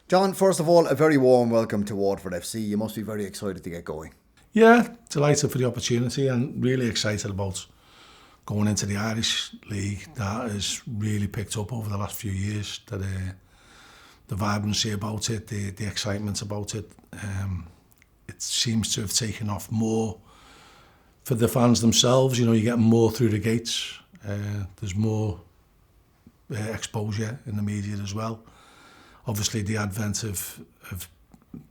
John, first of all, a very warm welcome to Waterford FC. You must be very excited to get going. Yeah, delighted for the opportunity and really excited about going into the Irish League. That has really picked up over the last few years. The vibrancy about it, the excitement about it, it seems to have taken off more for the fans themselves. You know, you're getting more through the gates. There's more exposure in the media as well. Obviously, the advent of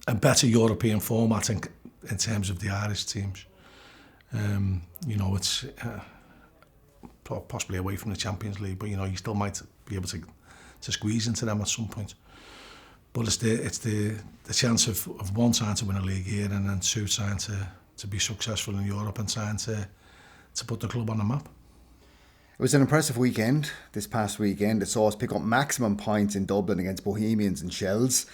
a better European format in terms of the Irish teams. You know, it's possibly away from the Champions League, but you know, you still might be able to squeeze into them at some point. But it's the chance of one trying to win a league here and then two trying to be successful in Europe and trying to put the club on the map. It was an impressive weekend, this past weekend. It saw us pick up maximum points in Dublin against Bohemians and Shells.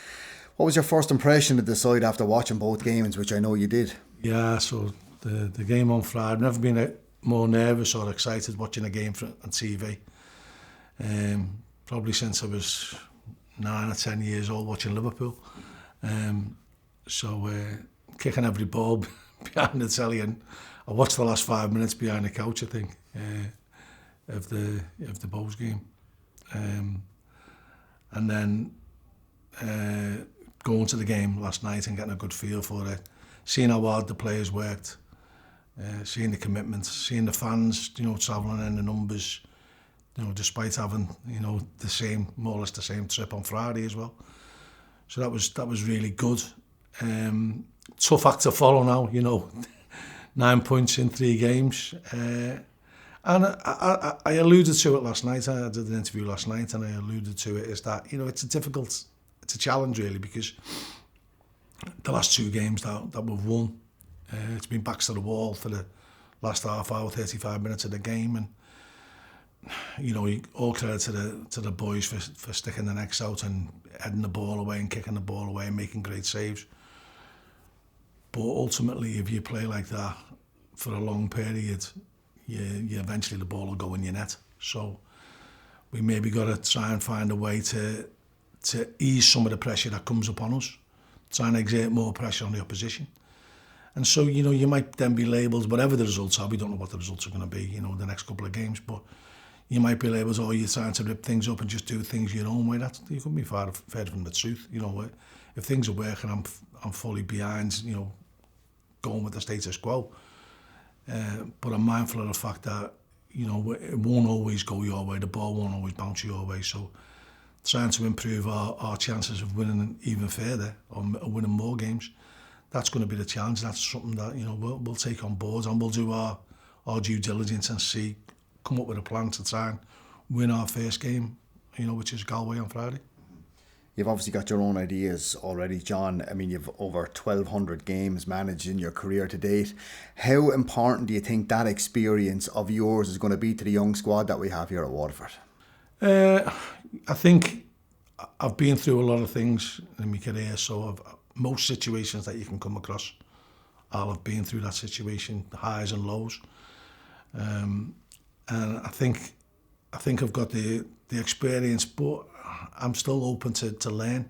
What was your first impression of the side after watching both games, which I know you did? Yeah, so the game on Friday, I've never been more nervous or excited watching a game on TV. Probably since I was 9 or 10 years old watching Liverpool. So kicking every ball behind the telly, and I watched the last 5 minutes behind the couch, I think, of the Bows game. And then going to the game last night and getting a good feel for it, seeing how hard the players worked, seeing the commitment, seeing the fans, you know, travelling in the numbers, you know, despite having, you know, more or less the same trip on Friday as well. So that was really good. Tough act to follow now, you know, 9 points in 3 games. And I alluded to it last night. I did an interview last night and I alluded to it, is that, you know, it's a challenge really, because the last 2 games that we've won, it's been backs to the wall for the last half hour, 35 minutes of the game, and you know, all credit to the boys for sticking their necks out and heading the ball away and kicking the ball away and making great saves. But ultimately, if you play like that for a long period, you eventually the ball will go in your net. So we maybe got to try and find a way to ease some of the pressure that comes upon us, try and exert more pressure on the opposition. And so, you know, you might then be labelled, whatever the results are, we don't know what the results are going to be, you know, the next couple of games, but you might be labelled, oh, you're trying to rip things up and just do things your own way. You couldn't be far from the truth. You know, if things are working, I'm fully behind, you know, going with the status quo. But I'm mindful of the fact that, you know, it won't always go your way, the ball won't always bounce your way. So trying to improve our chances of winning even further or winning more games, that's going to be the challenge. That's something that, you know, we'll take on board, and we'll do our due diligence and come up with a plan to try and win our first game, you know, which is Galway on Friday. You've obviously got your own ideas already, John. I mean, you've over 1,200 games managed in your career to date. How important do you think that experience of yours is going to be to the young squad that we have here at Waterford? I think I've been through a lot of things in my career, so most situations that you can come across, I'll have been through that situation, highs and lows. And I think I've got the experience, but I'm still open to learn,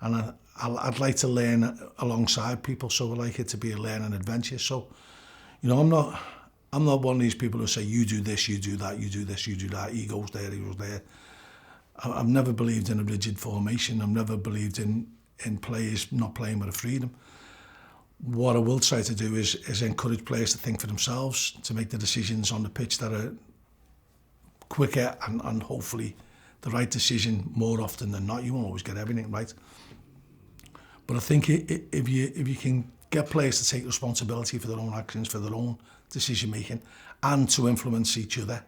and I'd like to learn alongside people. So I like it to be a learning adventure. So, you know, I'm not one of these people who say you do this, you do that, you do this, you do that. He goes there, he goes there. I've never believed in a rigid formation. I've never believed in players not playing with a freedom. What I will try to do is encourage players to think for themselves, to make the decisions on the pitch that are quicker and hopefully the right decision more often than not. You won't always get everything right. But I think if you can get players to take responsibility for their own actions, for their own decision making, and to influence each other,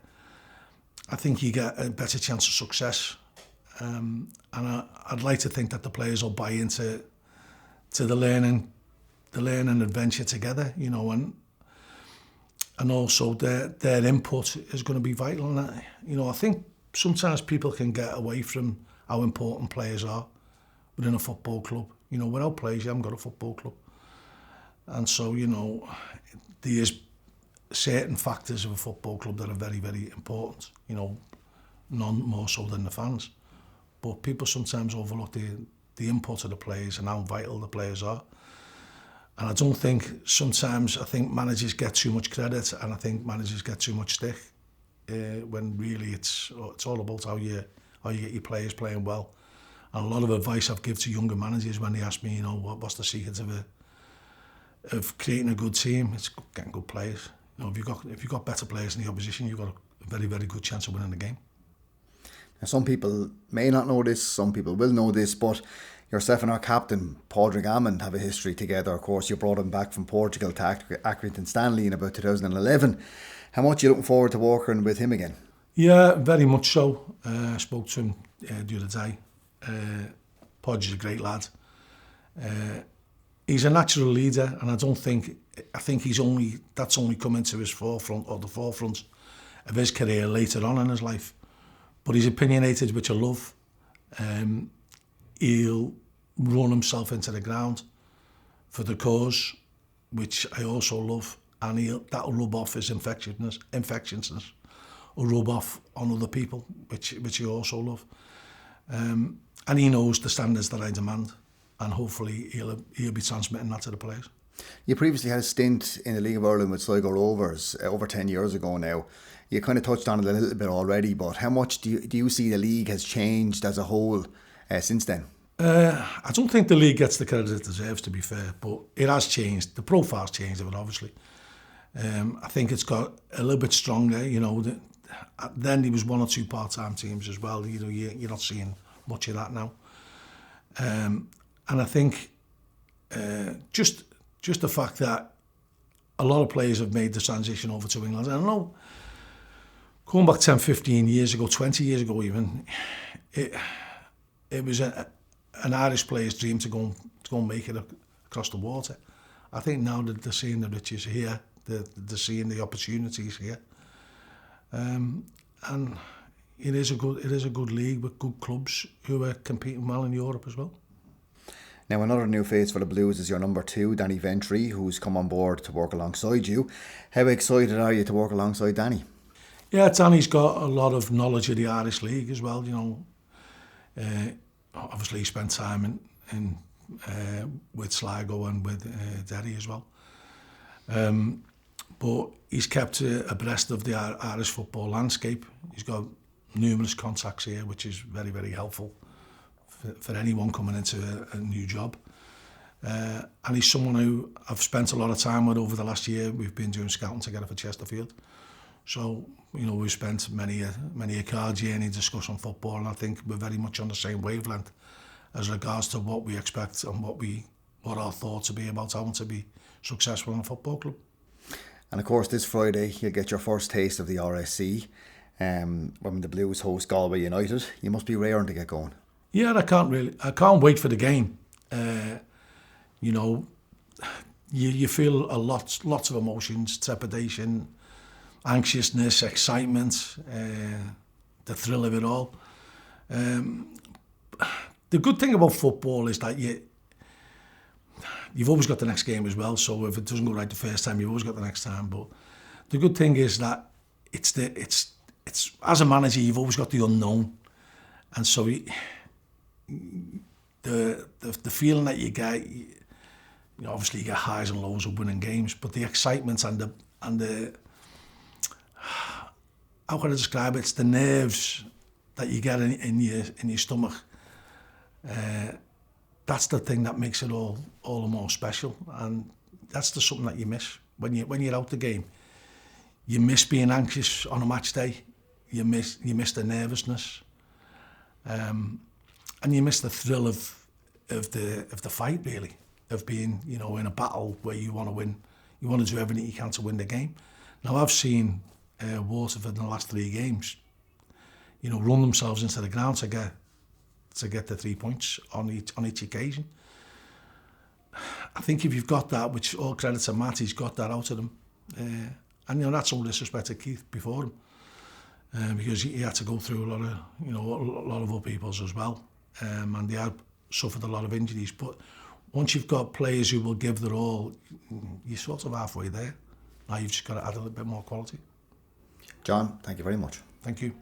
I think you get a better chance of success. And I'd like to think that the players will buy into the learning adventure together, you know, and also their input is going to be vital. And you know, I think sometimes people can get away from how important players are within a football club. You know, without players, you haven't got a football club. And so, you know, there's certain factors of a football club that are very, very important, you know, none more so than the fans. But people sometimes overlook the the input of the players and how vital the players are. And I don't think, sometimes I think managers get too much credit, and I think managers get too much stick, when really it's all about how you get your players playing well. And a lot of advice I've given to younger managers when they ask me, what's the secret of creating a good team? It's getting good players. If you've got better players in the opposition, you've got a very, very good chance of winning the game. Now, some people may not know this, some people will know this, but yourself and our captain, Padraig Gammon, have a history together. Of course, you brought him back from Portugal to Accrington Stanley in about 2011. How much are you looking forward to working with him again? Yeah, very much so. I spoke to him the other day. Podge is a great lad. He's a natural leader, and I think that's only come into his forefront, or the forefront of his career later on in his life. But he's opinionated, which I love. He'll run himself into the ground for the cause, which I also love, and that'll rub off his infectiousness, or rub off on other people, which he also love. And he knows the standards that I demand, and hopefully he'll be transmitting that to the players. You previously had a stint in the League of Ireland with Sligo Rovers over 10 years ago now. You kind of touched on it a little bit already, but how much do you see the league has changed as a whole since then? I don't think the league gets the credit it deserves, to be fair, but it has changed. The profile's changed of it, obviously. I think it's got a little bit stronger. Then there was one or two part-time teams as well. You're not seeing much of that now. And I think just the fact that a lot of players have made the transition over to England. I don't know, going back 10, 15 years ago, 20 years ago even, it was an Irish player's dream to go and make it across the water. I think now that they're seeing the riches here, they're seeing the opportunities here. And it is a good league with good clubs who are competing well in Europe as well. Now, another new face for the Blues is your number 2, Danny Ventry, who's come on board to work alongside you. How excited are you to work alongside Danny? Yeah, Danny's got a lot of knowledge of the Irish League as well. Obviously he spent time in with Sligo and with Derry as well. But he's kept abreast of the Irish football landscape. He's got numerous contacts here, which is very, very helpful for anyone coming into a new job. And he's someone who I've spent a lot of time with over the last year. We've been doing scouting together for Chesterfield. So, we've spent many a car journey discussing football, and I think we're very much on the same wavelength as regards to what we expect and what our thoughts will be about having to be successful in a football club. And of course, this Friday you'll get your first taste of the RSC when the Blues host Galway United. You must be raring to get going. Yeah, I can't wait for the game. You feel lots of emotions, trepidation, anxiousness, excitement, the thrill of it all. The good thing about football is that you've always got the next game as well. So if it doesn't go right the first time, you've always got the next time. But the good thing is that it's as a manager, you've always got the unknown, and so the feeling that you get, obviously you get highs and lows of winning games, but the excitement and the how can I describe it? It's the nerves that you get in your stomach. That's the thing that makes it all the more special, and that's something that you miss when you're out the game. You miss being anxious on a match day. You miss the nervousness, and you miss the thrill of the fight, really, of being in a battle where you want to win. You want to do everything you can to win the game. Now I've seen Waterford in the last 3 games, run themselves into the ground to get the 3 points on each occasion. I think if you've got that, which all credit to Matt, he's got that out of them, and that's all disrespect to Keith before him, because he had to go through a lot of other people's as well, and they had suffered a lot of injuries. But once you've got players who will give their all, you're sort of halfway there. Now you've just got to add a little bit more quality. John, thank you very much. Thank you.